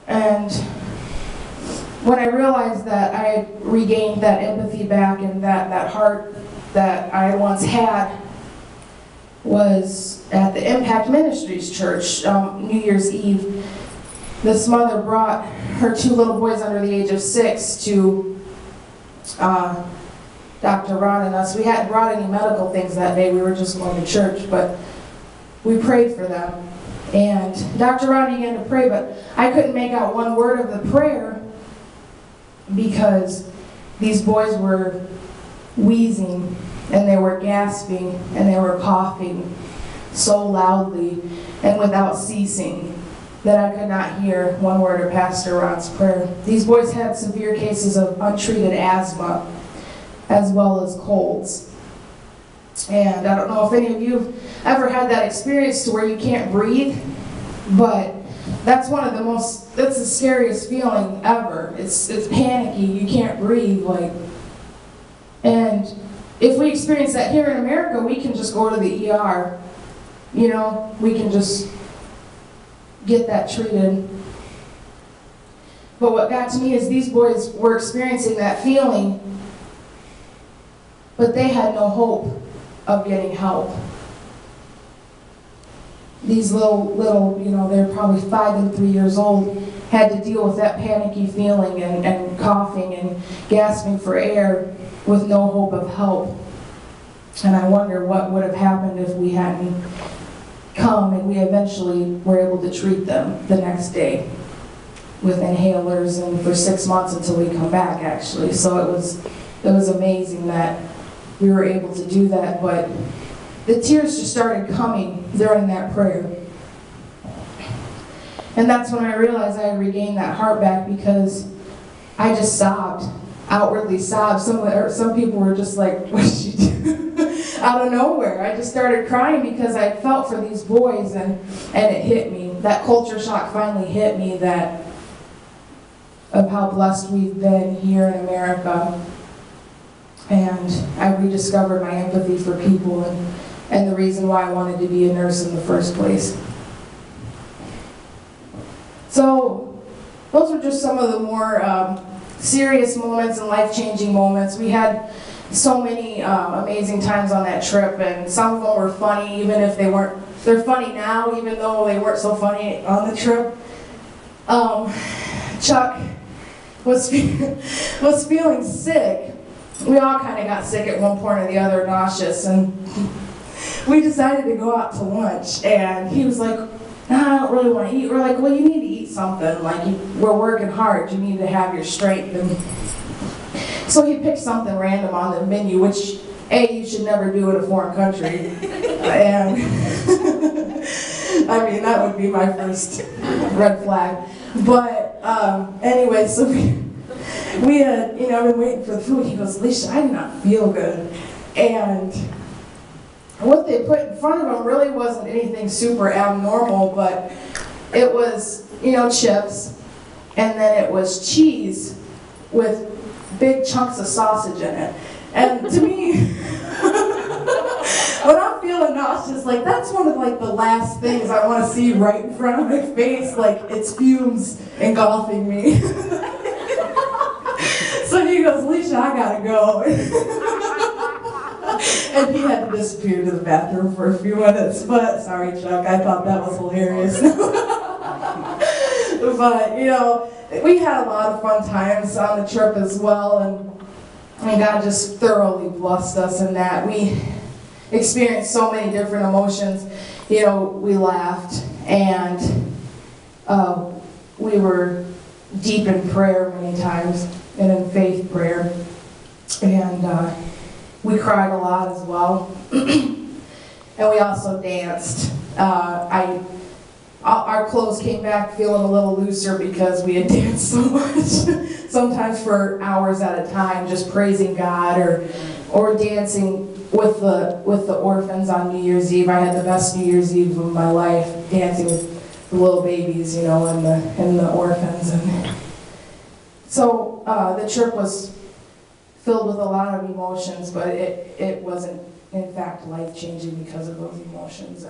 And when I realized that I had regained that empathy back and that heart that I once had was at the Impact Ministries Church, New Year's Eve. This mother brought her 2 little boys under the age of 6 to Dr. Ron and us. We hadn't brought any medical things that day, we were just going to church, but we prayed for them. And Dr. Ron began to pray, but I couldn't make out one word of the prayer because these boys were wheezing and they were gasping and they were coughing so loudly and without ceasing that I could not hear one word of Pastor Ron's prayer. These boys had severe cases of untreated asthma as well as colds. And I don't know if any of you have ever had that experience to where you can't breathe, but that's that's the scariest feeling ever. It's panicky, you can't breathe, and if we experience that here in America, we can just go to the ER. You know, we can just get that treated. But what got to me is these boys were experiencing that feeling, but they had no hope of getting help. These little, you know, they're probably 5 and 3 years old, had to deal with that panicky feeling and coughing and gasping for air with no hope of help. And I wonder what would have happened if we hadn't come and we eventually were able to treat them the next day with inhalers and for 6 months until we come back, actually. So it was amazing that we were able to do that, but the tears just started coming during that prayer. And that's when I realized I had regained that heart back, because I just sobbed, outwardly sobbed. Some people were just like, what did she do? Out of nowhere. I just started crying because I felt for these boys, and it hit me. That culture shock finally hit me, of how blessed we've been here in America. And I rediscovered my empathy for people and the reason why I wanted to be a nurse in the first place. So those were just some of the more serious moments and life-changing moments. We had so many amazing times on that trip, and some of them were funny, even if they're funny now, even though they weren't so funny on the trip. Chuck was feeling sick. We all kind of got sick at one point or the other, nauseous, and we decided to go out to lunch, and he was like, nah, I don't really want to eat. We're like, well, you need to eat something. We're working hard. You need to have your strength. And so he picked something random on the menu, which, you should never do in a foreign country. And I mean, that would be my first red flag. But anyway, so we had, been waiting for the food. He goes, Alicia, I do not feel good. And what they put in front of him really wasn't anything super abnormal, but it was, chips, and then it was cheese with big chunks of sausage in it. And to me, when I'm feeling nauseous, that's one of the last things I want to see right in front of my face, it's fumes engulfing me. So he goes, Alicia, I gotta go. And he had to disappear to the bathroom for a few minutes, but sorry, Chuck, I thought that was hilarious. But, we had a lot of fun times on the trip as well, and God just thoroughly blessed us in that. We experienced so many different emotions. We laughed, and we were deep in prayer many times, and in faith prayer, and we cried a lot as well, and we also danced. Our clothes came back feeling a little looser because we had danced so much, sometimes for hours at a time, just praising God or dancing with the orphans on New Year's Eve. I had the best New Year's Eve of my life, dancing with the little babies, and the orphans. And so the trip was filled with a lot of emotions, but it wasn't, in fact, life-changing because of those emotions.